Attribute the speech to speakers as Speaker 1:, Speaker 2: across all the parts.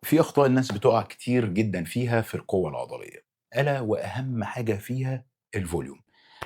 Speaker 1: في أخطاء الناس بتقع كتير جدًا فيها في القوة العضلية، ألا وأهم حاجة فيها الvolume،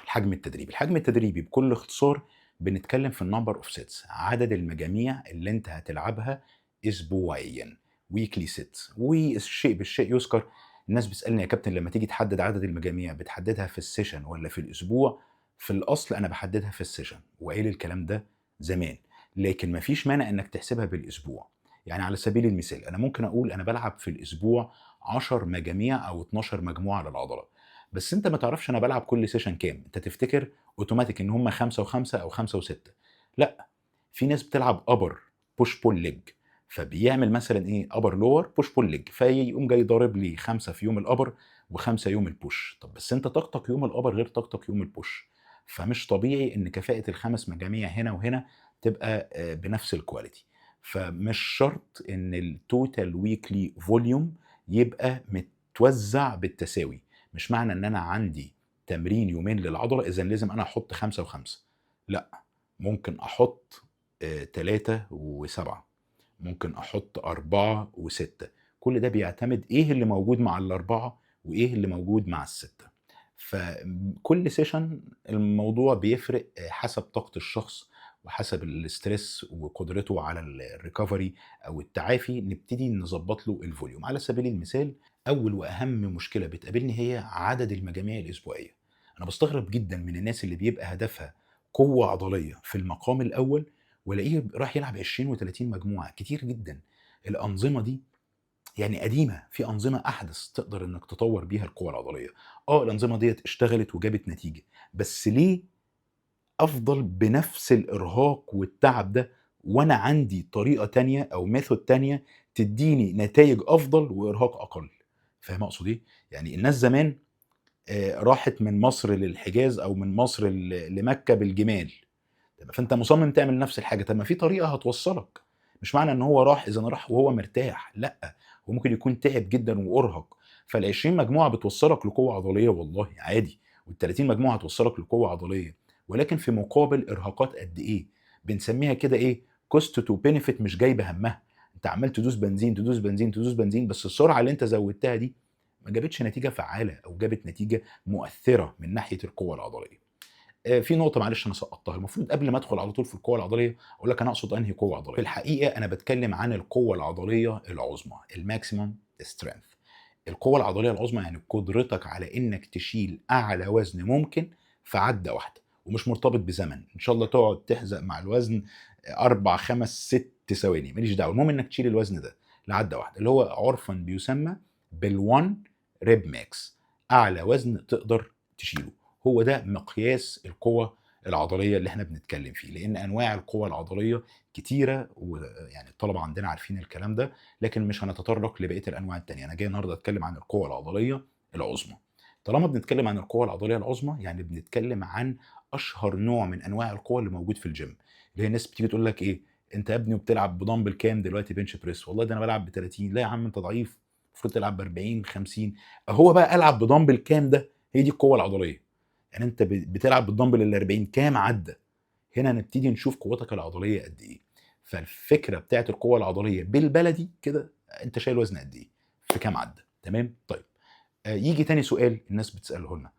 Speaker 1: الحجم التدريبي. الحجم التدريبي بكل اختصار بنتكلم في الnumber of sets، عدد المجاميع اللي أنت هتلعبها أسبوعيًا weekly sets. والشيء بالشيء يُذكر. الناس بتسألني: يا كابتن لمّا تيجي تحدد عدد المجاميع بتحددها في السيشن والّا في الأسبوع؟ في الأصل أنا باحددها في السيشن، وقايل الكلام ده زمان، لكن ما فيش مانع إنك تحسبها بالأسبوع. يعني على سبيل المثال أنا ممكن أقول أنا بالعب في الأسبوع 10 مجاميع أو 12 مجموعة للعضلة، بس أنت ما تعرفش أنا بالعب كل سيشن كام، أنت تفتكر أوتوماتيك إن هم 5 و5 أو 5 و6. لأ، في ناس بتلعب upper push pull leg، فبيعمل مثلًا إيه upper lower push pull leg، فيقوم جاي ضارب لي 5 في يوم الupper و5 يوم الpush. طب بس أنت طاقتك يوم الupper غير طاقتك يوم الpush، فمش طبيعي إن كفاءة ال5 مجاميع هنا وهنا تبقى بنفس الquality. فمش شرط إن الtotal weekly volume يبقى متوزّع بالتساوي. مش معنى إن أنا عندي تمرين يومين للعضلة إذًا لازم أنا أحُط 5 و5. لأ، ممكن أحُط 3 و7، ممكن أحُط 4 و6. كل ده بيعتمد إيه اللي موجود مع ال4 وإيه اللي موجود مع ال6. فكل session الموضوع بيفرق حسب طاقة الشخص وحسب الstress وقدرته على الrecovery أو التعافي، نبتدي نضبّط له الvolume. على سبيل المثال، أول وأهم مشكلة بتقابلني هي عدد المجاميع الأسبوعية. أنا باستغرب جدًا من الناس اللي بيبقى هدفها قوة عضلية في المقام الأول، والاقيه رايح يلعب 20 و30 مجموعة، كتير جدًا. الأنظمة دي يعني قديمة، في أنظمة أحدث تقدر إنك تطوّر بيها القوة العضلية. الأنظمة ديّة اشتغلت وجابت نتيجة، بس ليه أفضل بنفس الإرهاق والتعب ده، وأنا عندي طريقة تانية أو method تانية تدّيني نتايج أفضل وإرهاق أقل؟ فاهم أقصد إيه؟ يعني الناس زمان راحت من مصر للحجاز أو من مصر لمكة بالجمال. طب فأنت مصمم تعمل نفس الحاجة، طب ما في طريقة هتوصّلك. مش معنى إن هو راح إذًا راح وهو مرتاح، لأ، هو ممكن يكون تعب جدًا وأُرهق. فال20 مجموعة بتوصّلك لقوة عضلية والله عادي، وال30 مجموعة هتوصّلك لقوة عضلية، ولكن في مقابل إرهاقات قد إيه. بنسميها كده إيه cost to benefit، مش جايبة همّها. أنت عمّال تدوس بنزين، تدوس بنزين، تدوس بنزين، بس السرعة اللي أنت زوّدتها دي ما جابتش نتيجة فعّالة أو جابت نتيجة مؤثرة من ناحية القوة العضلية. في نقطة معلش أنا سقطتها، المفروض قبل ما أدخل على طول في القوة العضلية أقول لك أنا أقصد أنهي قوة عضلية. في الحقيقة أنا باتكلم عن القوة العضلية العظمى الmaximum strength. القوة العضلية العظمى يعني قدرتك على إنك تشيل أعلى وزن ممكن في عدة واحدة، ومش مرتبط بزمن. إن شاء الله تقعد تحزق مع الوزن 4، 5، 6 ثواني، ما ليش دعوة، المهم إنك تشيل الوزن ده لعدة واحدة، اللي هو عرفًا بيسمى بال1 rep max، أعلى وزن تقدر تشيله. هو ده مقياس القوة العضلية اللي إحنا بنتكلم فيه، لأن أنواع القوة العضلية كتيرة، ويعني الطلبة عندنا عارفين الكلام ده، لكن مش هنتطرق لبقية الأنواع التانية. أنا جاي النهارده أتكلم عن القوة العضلية العظمى. طالما بنتكلم عن القوة العضلية العظمى يعني بنتكلم عن أشهر نوع من أنواع القوة اللي موجود في الجيم، اللي هي الناس بتيجي تقول لك إيه: أنت يا ابني بتلعب بدمبل كام دلوقتي بنش بريس؟ والله ده أنا بالعب ب30. لا يا عم أنت ضعيف، المفروض تلعب ب40، 50. هو بقى ألعب بدمبل كام ده، هي دي القوة العضلية. يعني أنت بتلعب بالدمبل ال40 كام عدّة؟ هنا نبتدي نشوف قوتك العضلية قد إيه. فالفكرة بتاعة القوة العضلية بالبلدي كده، أنت شايل وزن قد إيه، في كام عدّة، تمام؟ طيب، ييجي تاني سؤال الناس بتسأله لنا: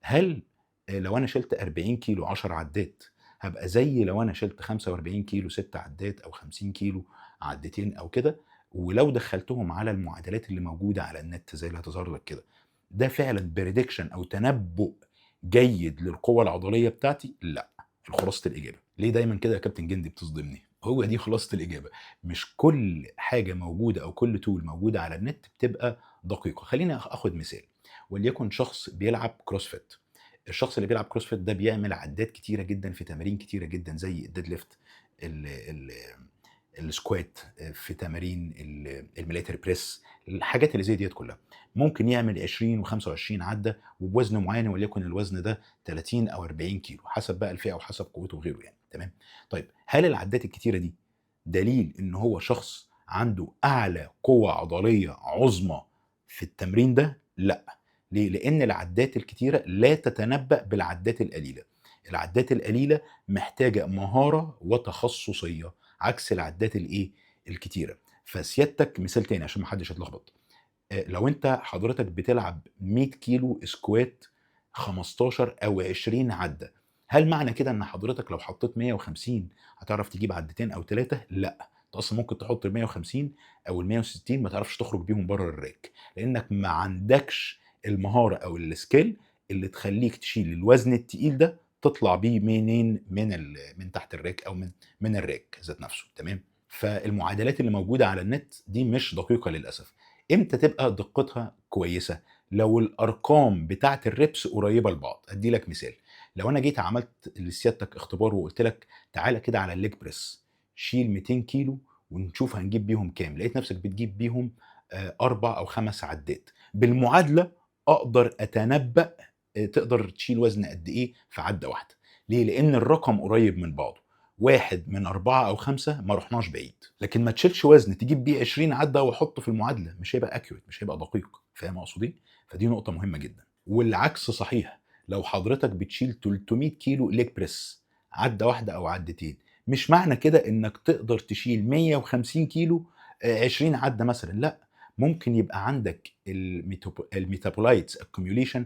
Speaker 1: هل لو أنا شِلت 40 كيلو 10 عدّات، هابقى زي لو أنا شِلت 45 كيلو 6 عدّات أو 50 كيلو عدّتين أو كده؟ ولو دخّلتهم على المعادلات اللي موجودة على النت زي اللي هتظهر لك كده، ده فعلًا prediction أو تنبؤ جيد للقوة العضلية بتاعتي؟ لأ. خلاصة الإجابة. ليه دايمًا كده يا كابتن جندي بتصدمني؟ هو دي خلاصة الإجابة. مش كل حاجة موجودة أو كل tool موجودة على النت بتبقى دقيقة. خلّيني آخد مثال، وليكن شخص بيلعب CrossFit. الشخص اللي بيلعب CrossFit ده بيعمل عدّات كتيرة جدًا في تمارين كتيرة جدًا زي الdead lift، ال ال السكوات، في تمارين الميليتري بريس، الحاجات اللي زي ديّة كلّها. ممكن يعمل 20 و25 عدّة وبوزن معيّن، وليكن الوزن ده 30 أو 40 كيلو، حسب بقى الفئة وحسب قوته وغيره يعني، تمام؟ طيب هل العدّات الكتيرة دي دليل إن هو شخص عنده أعلى قوة عضلية عُظمى في التمرين ده؟ لأ. ليه؟ لإن العدّات الكتيرة لا تتنبأ بالعدّات القليلة. العدّات القليلة محتاجة مهارة وتخصصية، عكس العدّات الإيه، الكتيرة. فسيادتك مثال تاني عشان ما حدش يتلخبط، لو أنت حضرتك بتلعب 100 كيلو سكوات 15 أو 20 عدّة، هل معنى كده إن حضرتك لو حطيت 150 هتعرف تجيب عدّتين أو 3؟ لأ، أنت أصلًا ممكن تحط ال150 أو ال160 ما تعرفش تخرج بيهم برّه الرِّجل، لإنك ما عندكش المهارة أو الskill اللي تخلّيك تشيل الوزن التقيل ده تطلع بيه منين؟ من تحت الرِّجل أو من الرِّجل ذات نفسه، تمام؟ فالمعادلات اللي موجودة على النت دي مش دقيقة للأسف. إمتى تبقى دقتها كويسة؟ لو الأرقام بتاعة الreps قريبة لبعض، أدّي لك مثال، لو أنا جيت عملت لسيادتك اختبار وقُلت لك تعالَ كده على الleg press شيل 200 كيلو ونشوف هنجيب بيهم كام، لقيت نفسك بتجيب بيهم 4 أو 5 عدّات، بالمعادلة أقدر أتنبأ تقدر تشيل وزن قد إيه في عدّة واحدة، ليه؟ لإن الرقم قريب من بعضه، واحد من 4 أو 5 ما رُحناش بعيد، لكن ما تشيلش وزن تجيب بيه 20 عدّة وحُطّه في المعادلة، مش هيبقى accurate مش هيبقى دقيق، فاهم أقصد إيه؟ فدي نقطة مهمة جدًا، والعكس صحيح، لو حضرتك بتشيل 300 كيلو leg press عدّة واحدة أو عدّتين، مش معنى كده إنك تقدر تشيل 150 كيلو 20 عدّة مثلًا، لأ، ممكن يبقى عندك الmetabolites accumulation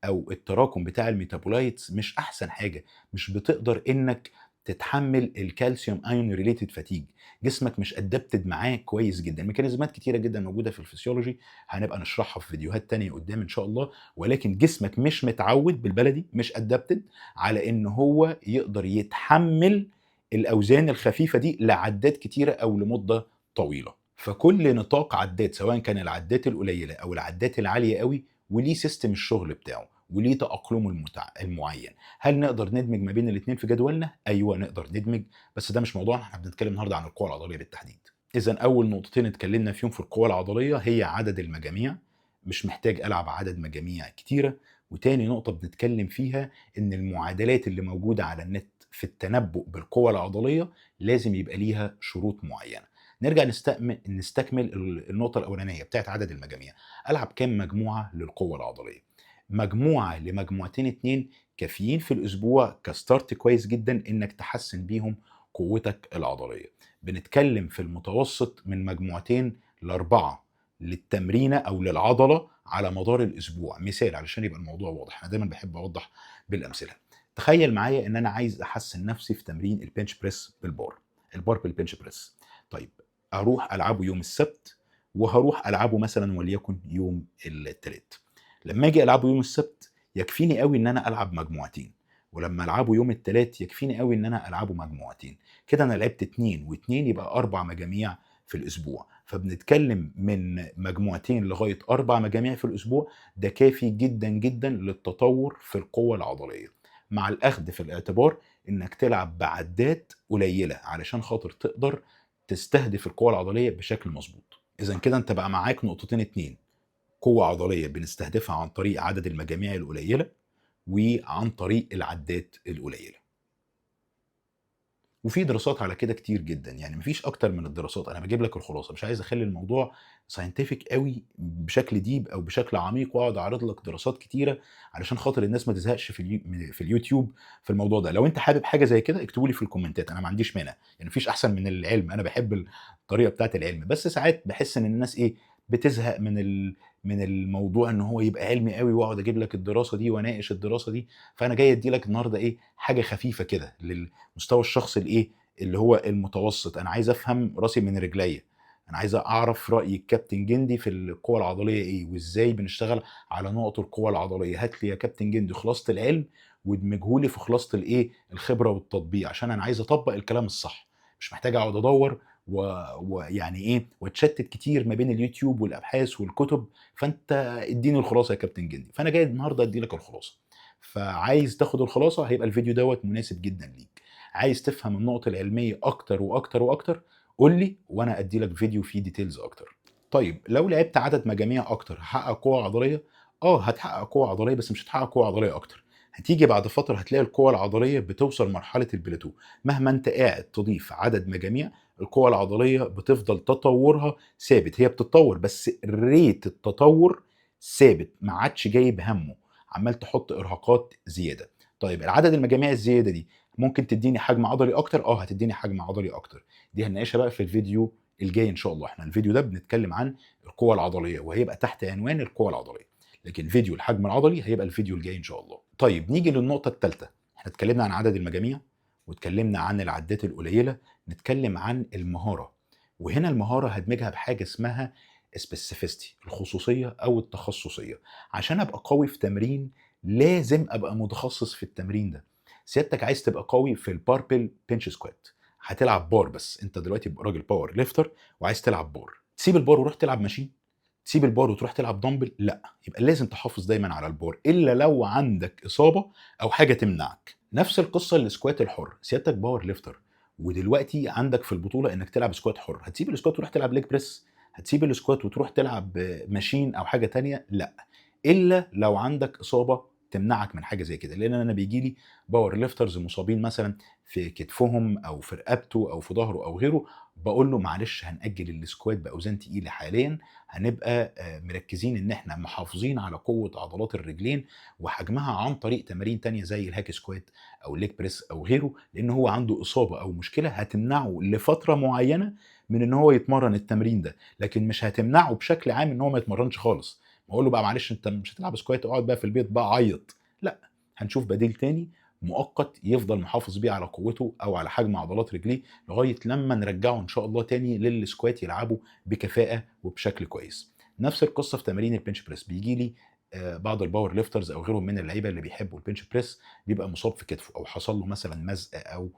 Speaker 1: أو التراكم بتاع الmetabolites مش أحسن حاجة، مش بتقدر إنك تتحمل الكالسيوم ايون ريليتد فاتيج، جسمك مش ادابتد معاه كويس جدا، ميكانيزمات كتيره جدا موجوده في الفسيولوجي هنبقى نشرحها في فيديوهات تانية قدام ان شاء الله، ولكن جسمك مش متعود بالبلدي مش ادابتد على ان هو يقدر يتحمل الاوزان الخفيفه دي لعدات كتيره او لمده طويله، فكل نطاق عدات سواء كان العدات القليله او العدات العاليه قوي وليه سيستم الشغل بتاعه وليه تأقلمه المعين. هل نقدر ندمج ما بين الاتنين في جدولنا؟ أيوه نقدر ندمج، بس ده مش موضوعنا، إحنا بنتكلم النهارده عن القوة العضلية بالتحديد. إذًا أول نقطتين اتكلمنا فيهم في القوة العضلية هي عدد المجاميع، مش محتاج ألعب عدد مجاميع كتيرة، وتاني نقطة بنتكلم فيها إن المعادلات اللي موجودة على النت في التنبؤ بالقوة العضلية لازم يبقى ليها شروط معينة. نرجع نستكمل النقطة الأولانية بتاعة عدد المجاميع، ألعب كام مجموعة للقوة العضلية؟ مجموعة لمجموعتين 2 كافيين في الأسبوع كstart كويس جدًا إنك تحسّن بيهم قوتك العضلية. بنتكلم في المتوسط من مجموعتين ل4 للتمرينة أو للعضلة على مدار الأسبوع، مثال علشان يبقى الموضوع واضح، أنا دايمًا باحب أوضّح بالأمثلة. تخيّل معايا إن أنا عايز أحسّن نفسي في تمرين الbench press بالبار، البار بالbench press. طيب أروح ألعبه يوم السبت، وهاروح ألعبه مثلًا وليكن يوم التلات. لمّا آجي ألعبه يوم السبت يكفيني أوي إن أنا ألعب مجموعتين، ولمّا ألعبه يوم التلات يكفيني أوي إن أنا ألعبه مجموعتين، كده أنا لعبت 2 و2 يبقى 4 مجاميع في الأسبوع، فبنتكلم من مجموعتين لغاية 4 مجاميع في الأسبوع، ده كافي جدًا، جدًا للتطور في القوة العضلية، مع الأخذ في الاعتبار إنك تلعب بعدات قليلة علشان خاطر تقدر تستهدف القوة العضلية بشكل مضبوط. إذًا كده أنت بقى معاك نقطتين 2 قوة عضلية بنستهدفها عن طريق عدد المجاميع القليلة، وعن طريق العدات القليلة. وفي دراسات على كده كتير جدًا، يعني ما فيش أكتر من الدراسات، أنا باجيب لك الخلاصة، مش عايز أخلّي الموضوع scientific أوي بشكل deep أو بشكل عميق وأقعد أعرض لك دراسات كتيرة علشان خاطر الناس ما تزهقش في اليوتيوب في الموضوع ده، لو أنت حابب حاجة زي كده اكتبوا لي في الكومنتات، أنا ما عنديش مانع، يعني ما فيش أحسن من العلم، أنا باحب الطريقة بتاعة العلم، بس ساعات باحس إن الناس إيه، بتزهق من الموضوع إن هو يبقى علمي أوي وأقعد أجيب لك الدراسة دي وأناقش الدراسة دي، فأنا جاي أدّي لك النهارده إيه، حاجة خفيفة كده للمستوى الشخص الإيه، اللي هو المتوسط، أنا عايز أفهم راسي من رجليّا، أنا عايز أعرف رأي الكابتن جندي في القوة العضلية إيه، وإزاي بنشتغل على نقط القوة العضلية، هات لي يا كابتن جندي خلاصة العلم وادمجه لي في خلاصة الإيه، الخبرة والتطبيق، عشان أنا عايز أطبّق الكلام الصح، مش محتاج أقعد أدوّر ويعني إيه، واتشتت كتير ما بين اليوتيوب والأبحاث والكتب، فأنت ادّيني الخلاصة يا كابتن جندي، فأنا جاي النهارده أدّي لك الخلاصة، فعايز تاخد الخلاصة هيبقى الفيديو دوّة مناسب جدًا ليك. عايز تفهم النقط العلمية أكتر وأكتر وأكتر، قُل لي وأنا أدّي لك فيديو فيه details أكتر. طيب لو لعبت عدد مجاميع أكتر هاحقق قوة عضلية؟ آه هتحقق قوة عضلية بس مش هتحقق قوة عضلية أكتر، هتيجي بعد فترة هتلاقي القوة العضلية بتوصل مرحلة البلاتو، مهما أنت قاعد تضيف عدد مجاميع القوة العضلية بتفضل تطوّرها ثابت، هي بتتطوّر بس rate التطوّر ثابت، ما عادش جايب هَمّه، عمّال تحط إرهاقات زيادة. طيب العدد المجاميع الزيادة دي ممكن تدّيني حجم عضلي أكتر؟ آه هتدّيني حجم عضلي أكتر، دي هنناقشها بقى في الفيديو الجاي ان شاء الله. احنا الفيديو ده بنتكلم عن القوة العضلية وهيبقى تحت عنوان القوة العضلية، لكن فيديو الحجم العضلي هيبقى الفيديو الجاي ان شاء الله. طيب نيجي للنقطة الثالثة. احنا اتكلمنا عن عدد المجاميع واتكلمنا عن العدات القليلة، نتكلم عن المهارة. وهنا المهارة هدمجها بحاجة اسمها specificity، الخصوصية او التخصصية. عشان ابقى قوي في تمرين لازم ابقى متخصص في التمرين ده. سيادتك عايز تبقى قوي في الباربل بنش سكوات، هتلعب بار بس، انت دلوقتي راجل باور ليفتر وعايز تلعب بار، تسيب البار وتروح تلعب ماشين؟ تسيب البار وتروح تلعب دمبل؟ لا، يبقى لازم تحافظ دايما على البار الا لو عندك اصابه او حاجه تمنعك. نفس القصه السكوات الحر، سيادتك باور ليفتر ودلوقتي عندك في البطوله انك تلعب سكوات حر، هتسيب السكوات وتروح تلعب ليج بريس؟ هتسيب السكوات وتروح تلعب ماشين او حاجه تانية؟ لا، الا لو عندك اصابه تمنعك من حاجه زي كده. لان انا بيجي لي باور ليفترز مصابين مثلا في كتفهم او في رقبته او في ظهره او غيره، بقول له معلش هنأجل السكوات باوزان تقيله حاليا، هنبقى مركزين ان احنا محافظين على قوه عضلات الرجلين وحجمها عن طريق تمارين تانية زي الهاك سكوات او الليج بريس او غيره، لان هو عنده اصابه او مشكله هتمنعه لفتره معينه من ان هو يتمرن التمرين ده، لكن مش هتمنعه بشكل عام ان هو ما يتمرنش خالص. بقول له بقى معلش انت مش هتلعب سكوات اقعد بقى في البيت بقى عيط، لا، هنشوف بديل تاني مؤقت يفضل محافظ بيه على قوته او على حجم عضلات رجليه لغايه لما نرجعه ان شاء الله تاني للسكوات يلعبه بكفاءه وبشكل كويس. نفس القصه في تمارين البنش بريس، بيجي لي بعض الباور ليفترز او غيرهم من اللعيبه اللي بيحبوا البنش بريس بيبقى مصاب في كتفه او حصل له مثلا مزق او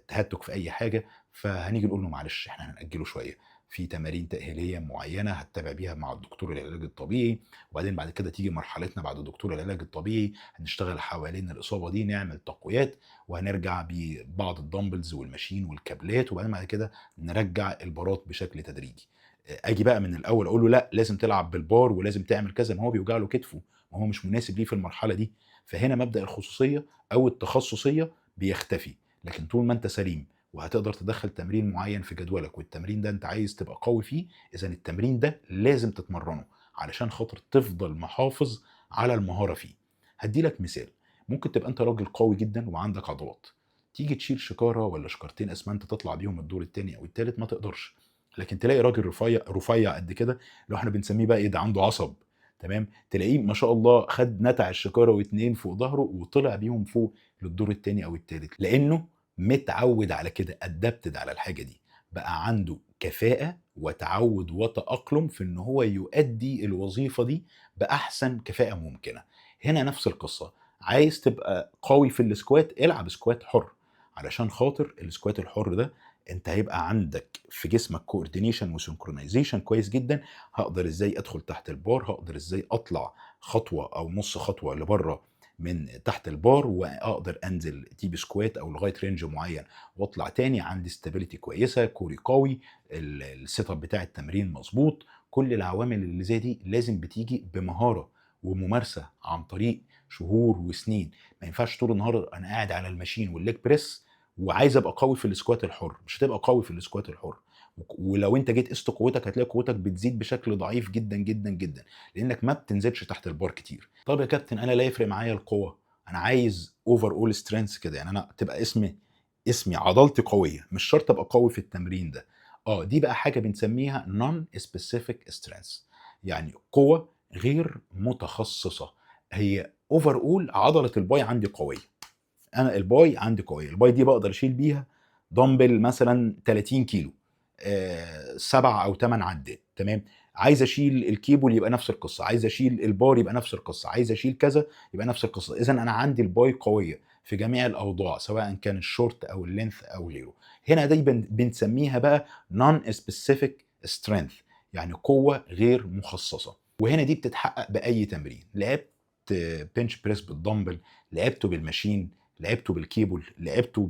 Speaker 1: تهتك في اي حاجه، فهنيجي نقول له معلش احنا هنأجله شويه في تمارين تأهيلية معينة هتتابع بيها مع الدكتور العلاج الطبيعي، وبعدين بعد كده تيجي مرحلتنا بعد دكتور العلاج الطبيعي هنشتغل حوالين الإصابة دي، نعمل تقويات وهنرجع ببعض الدمبلز والماشين والكابلات، وبعدين بعد كده نرجع البارات بشكل تدريجي. اجي بقى من الاول اقول له لا لازم تلعب بالبار ولازم تعمل كذا، ما هو بيوجع له كتفه، ما هو مش مناسب ليه في المرحله دي. فهنا مبدأ الخصوصيه او التخصصيه بيختفي. لكن طول ما انت سليم وهتقدر تدخل تمرين معين في جدولك والتمرين ده انت عايز تبقى قوي فيه، اذا التمرين ده لازم تتمرنه علشان خاطر تفضل محافظ على المهاره فيه. هدي لك مثال، ممكن تبقى انت راجل قوي جدا وعندك عضلات، تيجي تشيل شكاره ولا شكارتين اسمنت تطلع بيهم الدور الثاني او الثالث ما تقدرش. لكن تلاقي راجل رفيع رفيع قد كده اللي احنا بنسميه بقى ايه ده عنده عصب، تمام، تلاقيه ما شاء الله خد نتع الشكاره واتنين فوق ظهره وطلع بيهم فوق للدور الثاني او الثالث، لانه متعود على كده، ادابتد على الحاجه دي، بقى عنده كفاءه وتعود وتاقلم في ان هو يؤدي الوظيفه دي باحسن كفاءه ممكنه. هنا نفس القصه، عايز تبقى قوي في السكوات العب سكوات حر، علشان خاطر السكوات الحر ده انت هيبقى عندك في جسمك كوردينيشن وسنكرونايزيشن كويس جدا، هقدر ازاي ادخل تحت البار، هقدر ازاي اطلع خطوه او نص خطوه لبره من تحت البار واقدر انزل تيب سكوات او لغايه رينج معين واطلع تاني، عندي استابيليتي كويسه، كوري قوي، السيت اب بتاع التمرين مظبوط. كل العوامل اللي زي دي لازم بتيجي بمهاره وممارسه عن طريق شهور وسنين. ما ينفعش طول النهار انا قاعد على الماشين والليج بريس وعايز ابقى قوي في السكوات الحر، مش هتبقى قوي في السكوات الحر. ولو انت جيت قست قوتك هتلاقي قوتك بتزيد بشكل ضعيف جدا جدا جدا، لانك ما بتنزلش تحت البار كتير. طب يا كابتن انا لا يفرق معايا القوه، انا عايز اوفر اول سترينث كده، يعني انا تبقى اسمي عضلتي قويه، مش شرط ابقى قوي في التمرين ده. دي بقى حاجه بنسميها نون سبيسيفيك سترينث، يعني قوه غير متخصصه. هي اوفر اول عضله الباي عندي قويه، انا الباي عندي قويه، الباي دي بقدر اشيل بيها دمبل مثلا 30 كيلو، 7 او 8 عدات، تمام. عايز اشيل الكيبل يبقى نفس القصه، عايز اشيل البار يبقى نفس القصه، عايز اشيل كذا يبقى نفس القصه. اذا انا عندي الباي قويه في جميع الاوضاع سواء كان الشورت او اللينث او غيره. هنا دي بنسميها بقى نون سبيسيفيك سترينث، يعني قوه غير مخصصه. وهنا دي بتتحقق باي تمرين، لعبت بنش بريس بالدمبل، لعبته بالماشين، لعبته بالكيبل، لعبته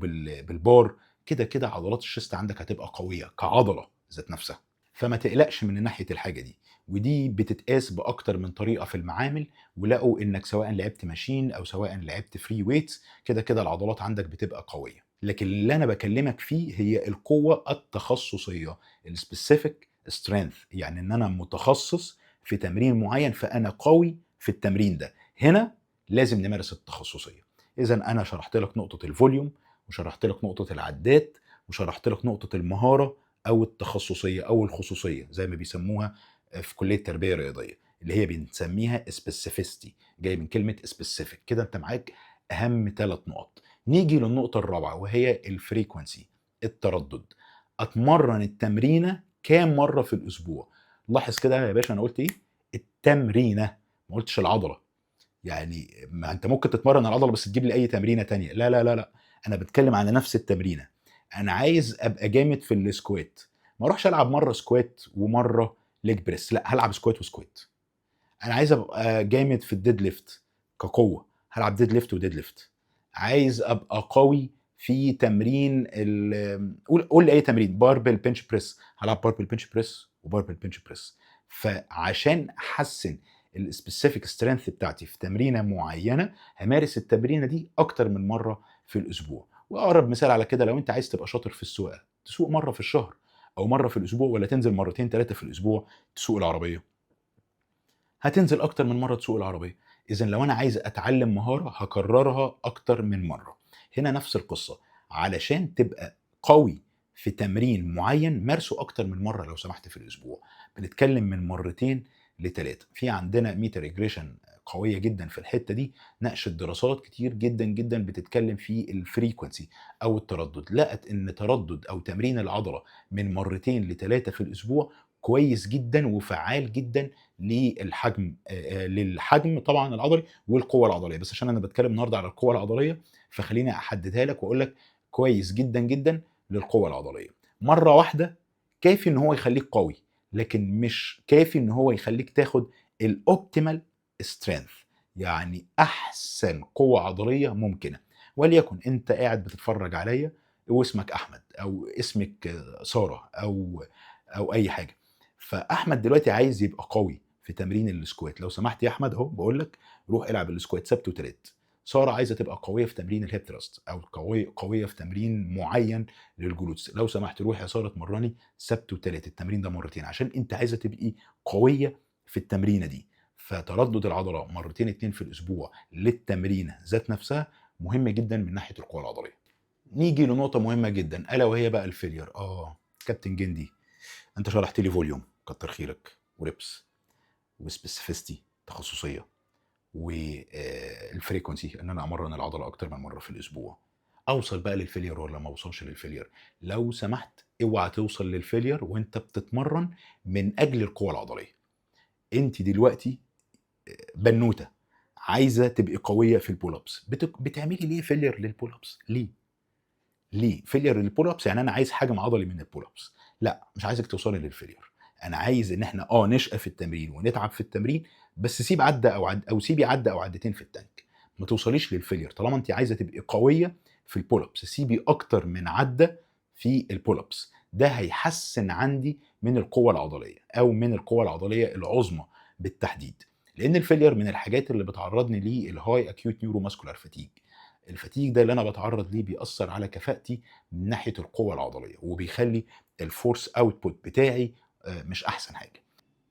Speaker 1: بالبار، كده كده عضلات الشيست عندك هتبقى قويه كعضله ذات نفسها. فما تقلقش من ناحيه الحاجه دي، ودي بتتقاس باكتر من طريقه في المعامل، ولقوا انك سواء لعبت ماشين او سواء لعبت فري ويتس كده كده العضلات عندك بتبقى قويه. لكن اللي انا بكلمك فيه هي القوه التخصصيه، السبيسيفيك سترينث، يعني ان انا متخصص في تمرين معين فانا قوي في التمرين ده. هنا لازم نمارس التخصصيه. اذا انا شرحت لك نقطه الفوليوم، وشرحت لك نقطه العدات، وشرحت لك نقطه المهاره او التخصصيه او الخصوصيه زي ما بيسموها في كليه التربيه الرياضيه، اللي هي بنسميها specificity، جاي من كلمه specific. كده انت معاك اهم 3 نقط. نيجي للنقطه الرابعه وهي الفريكونسي، التردد. اتمرن التمرينه كام مره في الاسبوع؟ لاحظ كده يا باشا، انا قلت ايه؟ التمرينه، ما قلتش العضله. يعني ما انت ممكن تتمرن العضله بس تجيب لي اي تمرينه تانية، لا لا لا لا، انا بتكلم على نفس التمرينه. انا عايز ابقى جامد في السكوات، ما اروحش العب مره سكوات ومره ليج بريس، لا هلعب سكوات وسكوات. انا عايز ابقى جامد في الديد ليفت كقوه، هلعب ديد ليفت وديد ليفت. عايز ابقى قوي في تمرين قول لي اي تمرين، باربل بنش بريس، هلعب باربل بنش بريس وباربل بنش بريس. فعشان احسن السبيسيفيك سترينث بتاعتي في تمرينه معينه، همارس التمرينه دي اكتر من مره في الاسبوع. واقرب مثال على كده، لو انت عايز تبقى شاطر في السواقه، تسوق مره في الشهر او مره في الاسبوع، ولا تنزل مرتين ثلاثه في الاسبوع تسوق العربيه؟ هتنزل اكتر من مره تسوق العربيه. اذا لو انا عايز اتعلم مهاره هكررها اكتر من مره. هنا نفس القصه، علشان تبقى قوي في تمرين معين مارسه اكتر من مره لو سمحت في الاسبوع. بنتكلم من مرتين لثلاثه. في عندنا ميتا ريجريشن قويه جدا في الحته دي، ناقشت دراسات كتير جدا جدا بتتكلم في الفريكونسي او التردد. لقت ان تردد او تمرين العضله من مرتين لثلاثه في الاسبوع كويس جدا وفعال جدا للحجم طبعا العضلي والقوه العضليه. بس عشان انا بتكلم النهارده على القوه العضليه، فخليني احددها لك واقول لك كويس جدا جدا للقوه العضليه. مره واحده كافي ان هو يخليك قوي، لكن مش كافي ان هو يخليك تاخد الاوبتيمال سترينث، يعني احسن قوه عضليه ممكنه. وليكن انت قاعد بتتفرج عليا واسمك احمد او اسمك ساره او اي حاجه، فاحمد دلوقتي عايز يبقى قوي في تمرين السكوات. لو سمحت يا احمد، اهو بقول لك روح العب السكوات سبت وتلات. ساره عايزه تبقى قويه في تمرين الهيب ثراست او قويه في تمرين معين للجلوتس، لو سمحت روح يا ساره اتمرني سبت وتلات، التمرين ده مرتين عشان انت عايزه تبقي قويه في التمرينه دي. فتردد العضله مرتين اتنين في الاسبوع للتمرينه ذات نفسها مهم جدا من ناحيه القوه العضليه. نيجي لنقطه مهمه جدا الا وهي بقى الفيلير. كابتن جندي، انت شرحت لي فوليوم، كتر خيرك، وريبس وسبيسيفيستي تخصصيه، والفريكونسي ان انا امرن العضله اكتر من مره في الاسبوع. اوصل بقى للفيلير ولا ما اوصلش للفيلير؟ لو سمحت اوعى توصل للفيلير وانت بتتمرن من اجل القوه العضليه. انت دلوقتي بنوته عايزه تبقي قويه في البول ابس، بتعملي ليه فيلير للبول ابس؟ ليه فيلير للبول ابس؟ يعني انا عايز حجم عضلي من البول ابس، لا مش عايزك توصلي للفيلير. انا عايز ان احنا نشقى في التمرين ونتعب في التمرين، بس سيب عدة او سيبي عدة او عدتين في التانك، ما توصليش للفيلير. طالما انت عايزه تبقي قويه في البول ابس، سيبي اكتر من عدة في البول ابس. ده هيحسن عندي من القوه العضليه او من القوه العضليه العظمى بالتحديد. لان الفيلير من الحاجات اللي بتعرضني ليه الهاي اكيوت نيورو ماسكولار فاتيج. الفتيج ده اللي انا بتعرض ليه بيأثر على كفاءتي من ناحيه القوه العضليه، وبيخلي الفورس اوتبوت بتاعي مش احسن حاجه.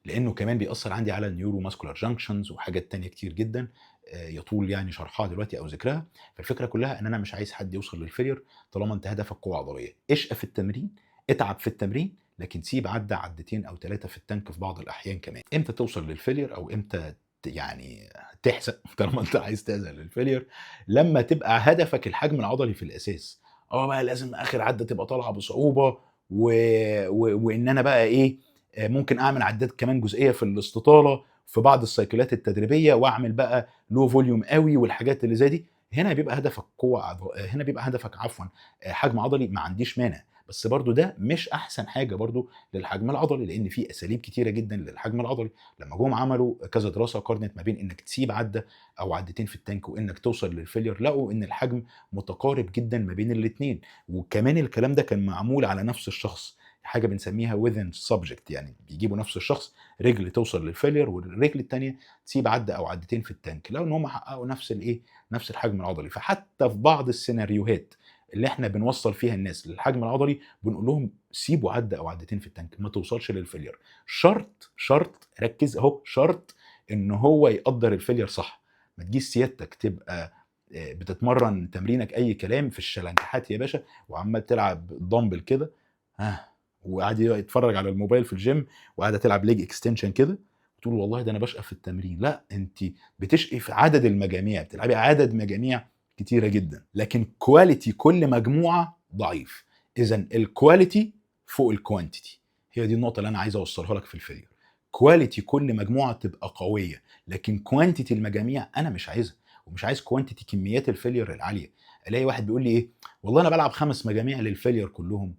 Speaker 1: لانه كمان بيأثر عندي على النيورو ماسكولار جانكشنز وحاجات تانية كتير جدا يطول يعني شرحها دلوقتي او ذكرها. فالفكره كلها ان انا مش عايز حد يوصل للفيلير. طالما انت هدفك قوه عضليه، اشقى في التمرين، اتعب في التمرين، لكن سيب عدتين او ثلاثه في التانك في بعض الاحيان كمان. امتى توصل للفيلير او امتى يعني تحزق طالما انت عايز تحزق للفيلير؟ لما تبقى هدفك الحجم العضلي في الاساس، بقى لازم اخر عده تبقى طالعه بصعوبه وان انا بقى ايه، ممكن اعمل عدات كمان جزئيه في الاستطاله في بعض السايكلات التدريبيه، واعمل بقى لو فوليوم قوي والحاجات اللي زي دي. هنا بيبقى هدفك هنا بيبقى هدفك عفوا حجم عضلي، ما عنديش مانع. بس برضو ده مش احسن حاجه برضو للحجم العضلي، لان في اساليب كتيره جدا للحجم العضلي. لما جم عملوا كذا دراسه قارنت ما بين انك تسيب عده او عدتين في التانك وانك توصل للفيلير، لقوا ان الحجم متقارب جدا ما بين الاثنين. وكمان الكلام ده كان معمول على نفس الشخص، حاجه بنسميها within subject، يعني بيجيبوا نفس الشخص رجل توصل للفيلير والرجل الثانيه تسيب عده او عدتين في التانك، لو ان هم حققوا نفس الحجم العضلي. فحتى في بعض السيناريوهات اللي احنا بنوصل فيها الناس للحجم العضلي بنقول لهم سيبوا عده او عدتين في التانك، ما توصلش للفيلير. شرط ركز اهو، شرط ان هو يقدر الفيلير صح. ما تجيش سيادتك تبقى بتتمرن تمرينك اي كلام في الشلنكحات يا باشا، وعمال تلعب دمبل كده وقاعد يتفرج على الموبايل في الجيم وقاعده تلعب ليج اكستنشن كده، وتقول والله ده انا بشقى في التمرين. لا، انت بتشقي في عدد المجاميع، بتلعبي عدد مجاميع كتيره جدا، لكن كواليتي كل مجموعه ضعيف. اذا الكواليتي فوق الكوانتيتي، هي دي النقطه اللي انا عايز اوصلها لك في الفيلير. كواليتي كل مجموعه تبقى قويه، لكن كوانتيتي المجاميع انا مش عايزها، ومش عايز كوانتيتي كميات الفيلير العاليه. الاقي واحد بيقول لي ايه، والله انا بلعب 5 مجاميع للفيلير كلهم،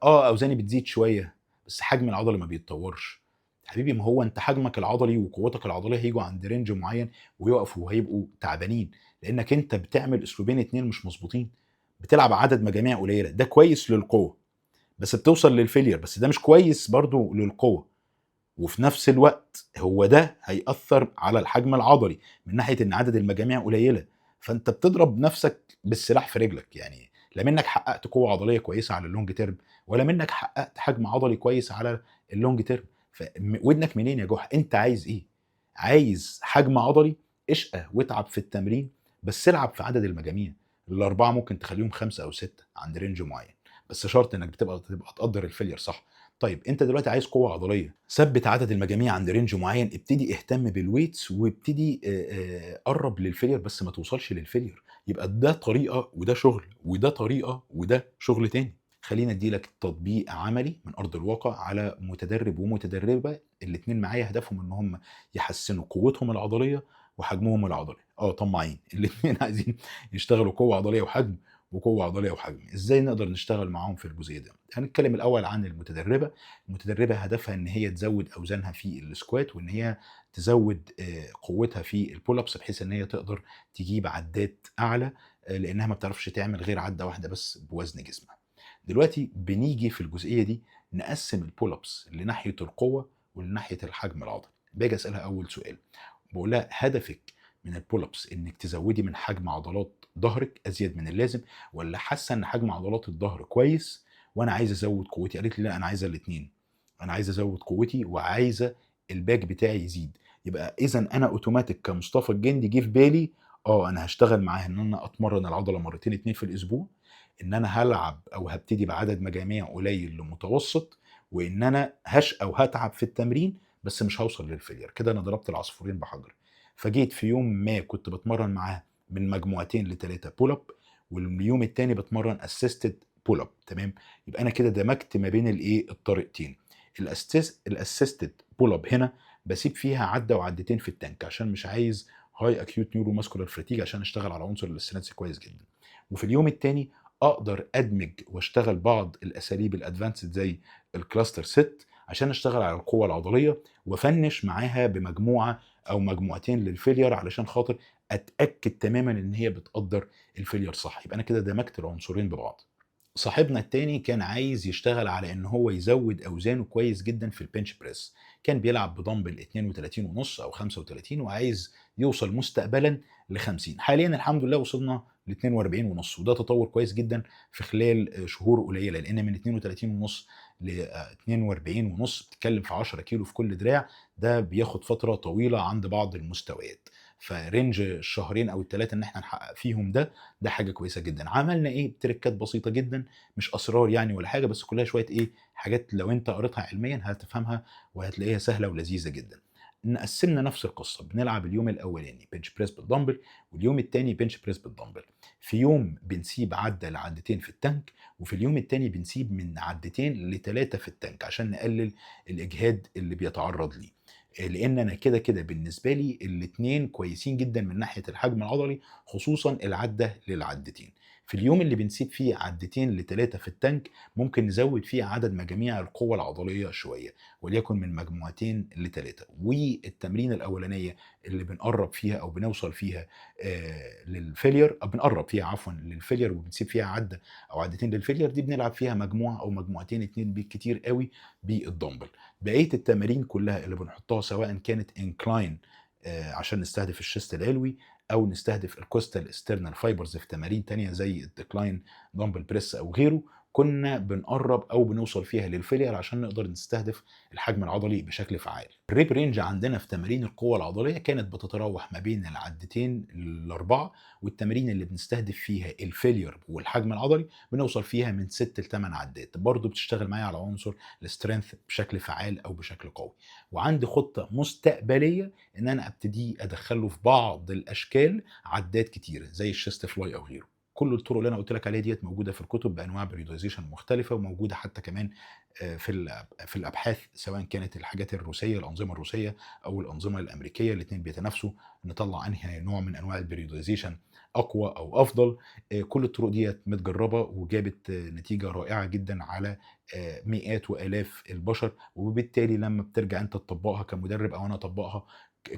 Speaker 1: اوزاني بتزيد شويه بس حجم العضله ما بيتطورش. حبيبي، ما هو انت حجمك العضلي وقوتك العضليه هيجوا عند رينج معين ويقفوا وهيبقوا تعبانين، لانك انت بتعمل اسلوبين اتنين مش مظبوطين. بتلعب عدد مجاميع قليله، ده كويس للقوه بس بتوصل للفيلير، بس ده مش كويس برضو للقوه. وفي نفس الوقت هو ده هيأثر على الحجم العضلي من ناحية ان عدد المجاميع قليلة. فانت بتضرب نفسك بالسلاح في رجلك، يعني لا منك حققت قوة عضلية كويسة على اللونج تيرم، ولا منك حققت حجم عضلي كويس على اللونج تيرم. ودنك منين يا جحا؟ انت عايز ايه؟ عايز حجم عضلي؟ اشقى واتعب في التمرين، بس العب في عدد المجاميع. الاربعة ممكن تخليهم 5 او 6 عند رينج معين، بس شرط انك تبقى تقدر الفيلير صح. طيب انت دلوقتي عايز قوه عضليه، ثبت عدد المجاميع عند رينج معين، ابتدي اهتم بالويتس، وابتدي قرب للفيلير بس ما توصلش للفيلير. يبقى ده طريقه وده شغل، وده طريقه وده شغل تاني. خلينا اديلك تطبيق عملي من ارض الواقع على متدرب ومتدربه الاتنين معايا هدفهم ان هم يحسنوا قوتهم العضليه وحجمهم العضلي. طماعين الاتنين عايزين يشتغلوا قوه عضليه وحجم، وقوه عضليه وحجم. ازاي نقدر نشتغل معاهم في الجزئيه ده؟ هنتكلم الاول عن المتدربه. المتدربه هدفها ان هي تزود اوزانها في السكوات، وان هي تزود قوتها في البول ابس، بحيث ان هي تقدر تجيب عدات اعلى، لانها ما بتعرفش تعمل غير عده واحده بس بوزن جسمها. دلوقتي بنيجي في الجزئيه دي نقسم البول ابس لناحيه القوه ولناحيه الحجم العضلي. باجي اسالها اول سؤال، بقول لها هدفك من البول ابس انك تزودي من حجم عضلات ظهرك ازيد من اللازم، ولا حاسه ان حجم عضلات الظهر كويس وانا عايزه ازود قوتي؟ قالت لي لا، انا عايزه الاثنين، انا عايزه ازود قوتي وعايزه الباك بتاعي يزيد. يبقى اذا انا اوتوماتيك كمصطفى الجندي جه في بالي انا هشتغل معاها ان انا اتمرن العضله مرتين اتنين في الاسبوع، ان انا هلعب او هبتدي بعدد مجاميع قليل لمتوسط، وان انا هشقى وهتعب في التمرين بس مش هوصل للفيلير. كده انا ضربت العصفورين بحجر. فجيت في يوم ما كنت بتمرن معاها من مجموعتين ل3 بول اب، واليوم التاني بتمرن اسيستد بول اب. تمام، يبقى انا كده دمجت ما بين الطريقتين. الاسيستد بول اب هنا بسيب فيها عده وعدتين في التانك عشان مش عايز هاي اكيوت نيورو ماسكولار فريتيج، عشان اشتغل على عنصر الاسترنس كويس جدا. وفي اليوم التاني اقدر ادمج واشتغل بعض الاساليب الادفانسد زي الكلاستر ست عشان اشتغل على القوه العضليه، وافنش معاها بمجموعه او مجموعتين للفيلير علشان خاطر اتاكد تماما ان هي بتقدر الفيلير صح. يبقى انا كده دمجت العنصرين ببعض. صاحبنا التاني كان عايز يشتغل على ان هو يزود اوزانه كويس جدا في البنش بريس. كان بيلعب بدمبل 32 ونص او 35 وعايز يوصل مستقبلا ل 50. حاليا الحمد لله وصلنا ل 42 ونص، وده تطور كويس جدا في خلال شهور قليله، لان من 32 ونص ل 42 ونص بتتكلم في 10 كيلو في كل دراع. ده بياخد فتره طويله عند بعض المستويات، فرينج الشهرين او الثلاثه ان احنا نحقق فيهم ده حاجه كويسه جدا. عملنا ايه؟ تريكات بسيطه جدا، مش اسرار يعني ولا حاجه، بس كلها شويه حاجات لو انت قريتها علميا هتفهمها وهتلاقيها سهله ولذيذه جدا. قسمنا نفس القصه، بنلعب اليوم الاولاني بنش بريس بالدمبل، واليوم الثاني بنش بريس بالدمبل. في يوم بنسيب عده لعدتين في التانك، وفي اليوم الثاني بنسيب من عدتين ل3 في التانك عشان نقلل الاجهاد اللي بيتعرض ليه. لان انا كده كده بالنسبه لي الاثنين كويسين جدا من ناحيه الحجم العضلي، خصوصا العده للعدتين. في اليوم اللي بنسيب فيه عدتين ل3 في التانك ممكن نزود فيه عدد مجاميع القوة العضلية شوية، وليكن من مجموعتين ل3. والتمرين الأولانية اللي بنقرب فيها أو بنوصل فيها للفيلير، أو بنقرب فيها عفوا للفيلير وبنسيب فيها عدة أو عدتين للفيلير، دي بنلعب فيها مجموعة أو مجموعتين اتنين بالكتير قوي بالدمبل. بقية التمارين كلها اللي بنحطها سواء كانت انكلاين عشان نستهدف الشيست العلوي، او نستهدف الكوستال استرنال فايبرز في تمارين تانية زي الديكلاين دمبل بريس او غيره، كنا بنقرب او بنوصل فيها للفيلير عشان نقدر نستهدف الحجم العضلي بشكل فعال. الريب رينج عندنا في تمارين القوه العضليه كانت بتتراوح ما بين العدتين الاربعه، والتمارين اللي بنستهدف فيها الفيلير والحجم العضلي بنوصل فيها من 6 ل 8 عدات. برضه بتشتغل معايا على عنصر السترينث بشكل فعال او بشكل قوي. وعندي خطه مستقبليه ان انا ابتدي ادخله في بعض الاشكال عدات كتيره زي الشيست فلاي او غيره. كل الطرق اللي انا قلت لك عليها ديت موجوده في الكتب بانواع بريودايزيشن مختلفه، وموجوده حتى كمان في الابحاث، سواء كانت الحاجات الروسيه الانظمه الروسيه او الانظمه الامريكيه، الاثنين بيتنافسوا نطلع انهي نوع من انواع البريودايزيشن اقوى او افضل. كل الطرق ديت متجربه وجابت نتيجه رائعه جدا على مئات والاف البشر. وبالتالي لما بترجع انت تطبقها كمدرب او انا اطبقها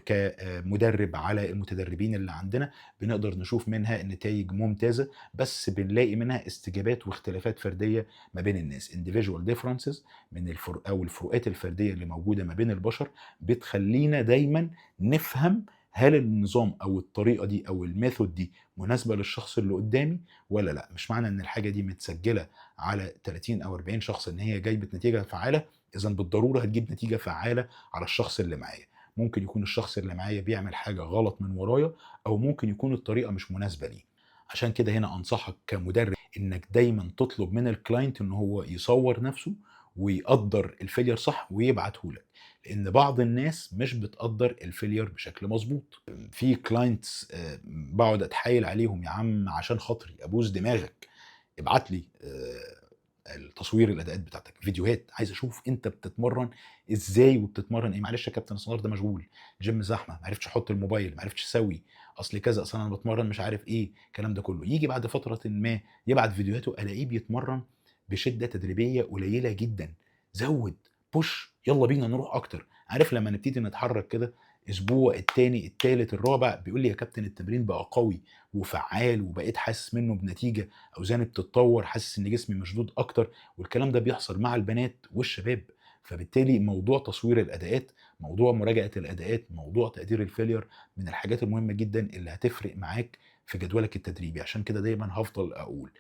Speaker 1: كمدرب على المتدربين اللي عندنا، بنقدر نشوف منها نتائج ممتازه، بس بنلاقي منها استجابات واختلافات فرديه ما بين الناس. individual differences من او الفروقات الفرديه اللي موجوده ما بين البشر بتخلينا دايما نفهم هل النظام او الطريقه دي او الميثود دي مناسبه للشخص اللي قدامي ولا لا. مش معنى ان الحاجه دي متسجله على 30 او 40 شخص ان هي جايبه نتيجه فعاله اذا بالضروره هتجيب نتيجه فعاله على الشخص اللي معايا. ممكن يكون الشخص اللي معايا بيعمل حاجه غلط من ورايا، او ممكن يكون الطريقه مش مناسبه ليه. عشان كده هنا انصحك كمدرب انك دايما تطلب من الكلاينت ان هو يصور نفسه ويقدر الفيلير صح ويبعته لك، لان بعض الناس مش بتقدر الفيلير بشكل مظبوط. في كلاينتس بقعد اتحايل عليهم، يا عم عشان خاطري ابوس دماغك ابعت لي التصوير الاداءات بتاعتك، فيديوهات، عايز اشوف انت بتتمرن ازاي وبتتمرن ايه. معلش يا كابتن اصل النهارده مشغول، جيم زحمه، ما عرفتش احط الموبايل، ما عرفتش اسوي، اصل كذا، اصل انا بتمرن مش عارف ايه، الكلام ده كله. يجي بعد فتره ما يبعت فيديوهاته الاقيه بيتمرن بشده تدريبيه قليله جدا. زود، بوش، يلا بينا نروح اكتر. عارف لما نبتدي نتحرك كده اسبوع التاني التالت الرابع بيقول لي يا كابتن التمرين بقى قوي وفعال وبقيت حاسس منه بنتيجه، اوزاني بتتطور، حاسس ان جسمي مشدود اكتر. والكلام ده بيحصل مع البنات والشباب. فبالتالي موضوع تصوير الاداءات، موضوع مراجعه الاداءات، موضوع تقدير الفيلير من الحاجات المهمه جدا اللي هتفرق معاك في جدولك التدريبي. عشان كده دايما هفضل اقول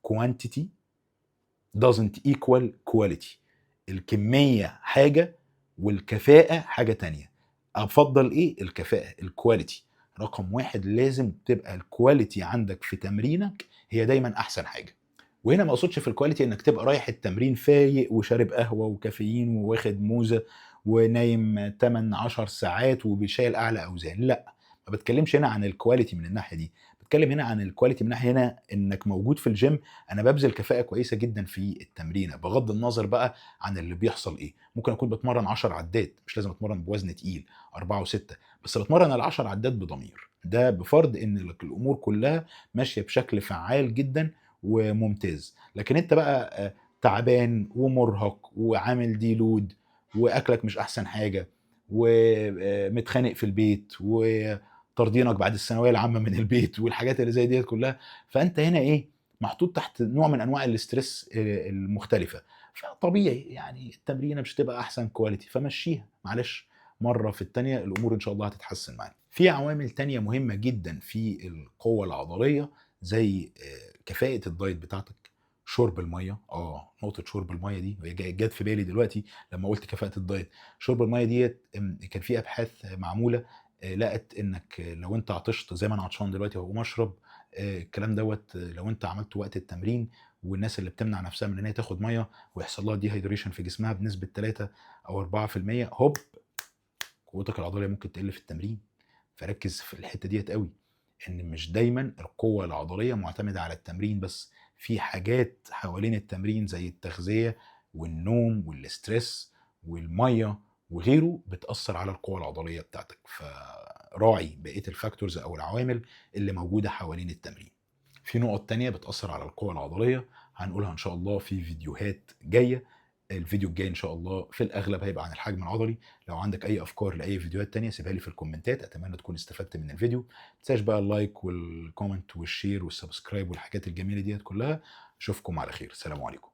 Speaker 1: quantity doesn't equal quality. الكميه حاجه والكفاءه حاجه تانية. افضل ايه؟ الكفاءه، الكواليتي. رقم واحد لازم تبقى الكواليتي عندك في تمرينك هي دايما احسن حاجه. وهنا ما اقصدش في الكواليتي انك تبقى رايح التمرين فايق وشارب قهوه وكافيين وواخد موزه ونايم 8 10 ساعات وبيشيل اعلى اوزان، لا. ما بتكلمش هنا عن الكواليتي من الناحيه دي، بتكلم هنا عن الكواليتي من ناحيه هنا انك موجود في الجيم انا ببذل كفاءه كويسه جدا في التمرينه، بغض النظر بقى عن اللي بيحصل ايه. ممكن اكون بتمرن 10 عدات، مش لازم اتمرن بوزن تقيل 4 و6، بس بتمرن ال10 عدات بضمير. ده بفرض ان الامور كلها ماشيه بشكل فعال جدا وممتاز. لكن انت بقى تعبان ومرهق وعامل ديلود واكلك مش احسن حاجه ومتخانق في البيت وطردينك بعد الثانويه العامه من البيت والحاجات اللي زي ديت كلها، فانت هنا ايه؟ محطوط تحت نوع من انواع الاسترس المختلفه. فطبيعي يعني التمرينه مش هتبقى احسن كواليتي، فمشيها معلش، مره في التانيه الامور ان شاء الله هتتحسن معاك. في عوامل تانية مهمه جدا في القوه العضليه زي كفاءه الدايت بتاعتك، شرب الميه. نقطه شرب الميه دي جت في بالي دلوقتي لما قلت كفاءه الدايت. شرب الميه ديت كان في ابحاث معموله لقت انك لو انت عطشت زي ما انا عطشان دلوقتي واقوم اشرب الكلام دوت، لو انت عملته وقت التمرين، والناس اللي بتمنع نفسها من ان هي تاخد ميه ويحصل لها ديهايدريشن في جسمها بنسبه 3 او 4%، هوب قوتك العضليه ممكن تقل في التمرين. فركز في الحته ديت قوي، ان مش دايما القوه العضليه معتمده على التمرين بس، في حاجات حوالين التمرين زي التغذيه والنوم والاسترس والميه وغيره بتاثر على القوه العضليه بتاعتك. فراعي بقيه الفاكتورز او العوامل اللي موجوده حوالين التمرين. في نقط تانية بتاثر على القوه العضليه هنقولها ان شاء الله في فيديوهات جايه. الفيديو الجاي ان شاء الله في الاغلب هيبقى عن الحجم العضلي. لو عندك اي افكار لاي فيديوهات تانية سيبها لي في الكومنتات، اتمنى تكون استفدت من الفيديو. ما تنساش بقى اللايك والكومنت والشير والسبسكرايب والحاجات الجميله ديت كلها. اشوفكم على خير، سلام عليكم.